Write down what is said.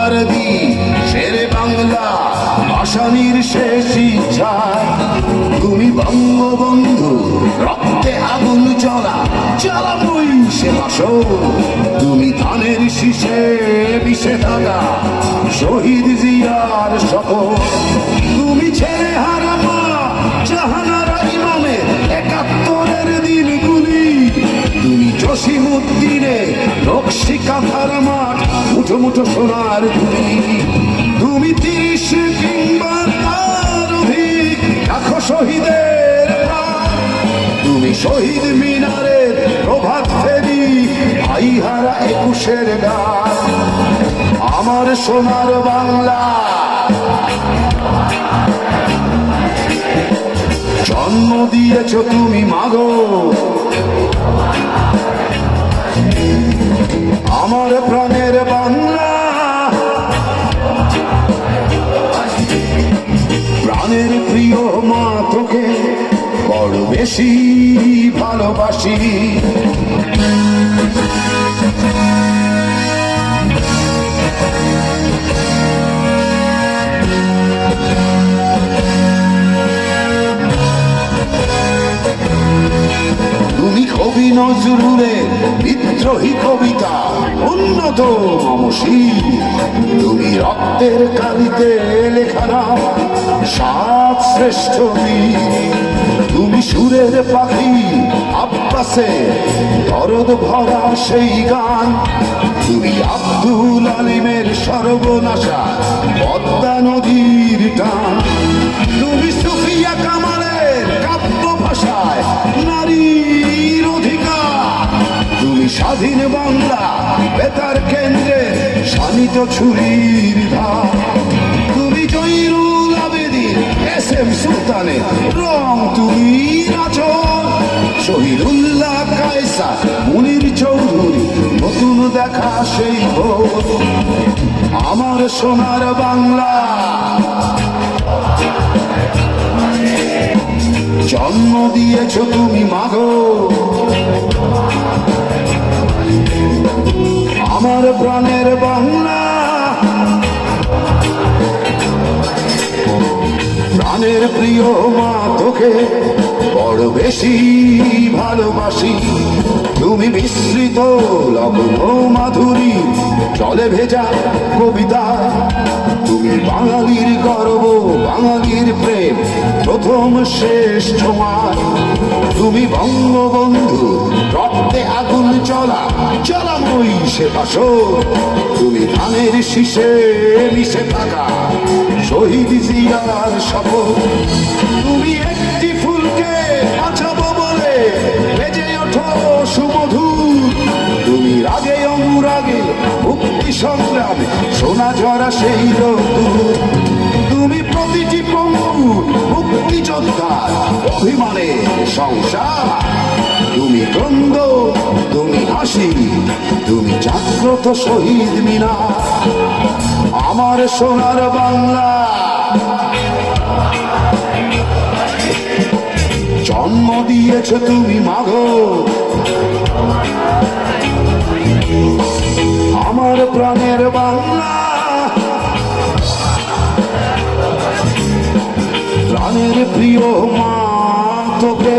বাংলার দ্বীপ শেরে বাংলা ভাসানির শেষ ইচ্ছায় তুমি বঙ্গবন্ধু রক্তে আগুন জ্বলা জ্বালাময়ী সে বাসন তুমি ধানের শীষে মিশে থাকা শহীদ জিয়ার শপথ তুমি ছেড়ে হারামা জাহানারা ইমামের ৭১-এর দিনগুলি তুমি জসিমউদ্দিনে নকশি কাঁথার মাঠ মুঠো মুঠো সোনার ধুলি তুমি ৩০ কিংবা তার অধিক লাখো শহীদের প্রাণ তুমি শহীদ মিনারের প্রভাত ফেরি ভাইহারা ২১-এর গান আমার সোনার বাংলা জন্ম দিয়েছ তুমি মাগো আমার প্রাণের বাংলা প্রাণের প্রিয় মা তোকে বড় বেশি ভালোবাসি তুমি কবি নজরুলের বিদ্রোহী কবিতা অন্যতম শির তুমি রক্তের কালিতে লেখা নাম ৭ শ্রেষ্ঠ বীর তুমি সুরের পাখি আব্বাসে দরদ ভরা সেই গান তুমি আব্দুল আলিমের সর্বনাশা পদ্মা নদীর টান তুমি সুফিয়া কামালের কাব্য ভাষায় নারীর অধিকার তুমি স্বাধীন বাংলা বেতার কেন্দ্রে শানিত ছুরির ধার তুমি জয়নুল আবেদিন এস.এম. সুলতানের রং তুমি নাচন শহীদুল্লাহ কায়সার মুনির চৌধুরী নতুন দেখা সেই ভোর আমার সোনার বাংলা জন্ম দিয়েছ তুমি মাগো আমার প্রাণের বাংলা প্রাণের প্রিয় মা তোকে বড় বেশি ভালোবাসি তুমি মিশ্রিত লবণ মাধুরী জলে ভেজা কবিতা তুমি বাঙালির গর্ব বাঙালির প্রেম প্রথম শেষ ছোঁয়া তুমি বঙ্গবন্ধু রক্তে আগুন চলা জ্বালাময়ী সে বাসন তুমি ধানের শীষে মিশে থাকা শহীদ জিয়ার শপথ তুমি একটি ফুলকে বাঁচাবো বলে বেজে ওঠো সুমধুর তুমি রাগে অনুরাগে মুক্তি সংগ্রামে সোনা ঝরা সেই রোদ্দুর তুমি প্রতিটি পঙ্গু মুক্তিযোদ্ধার অভিমানে সংসার তুমি দ্বন্দ্ব তুমি হাসি তুমি জাগ্রত শহীদ মিনার আমার সোনার বাংলা জন্ম দিয়েছ তুমি মাগো আমার প্রাণের বাংলা প্রাণের প্রিয় মা তোকে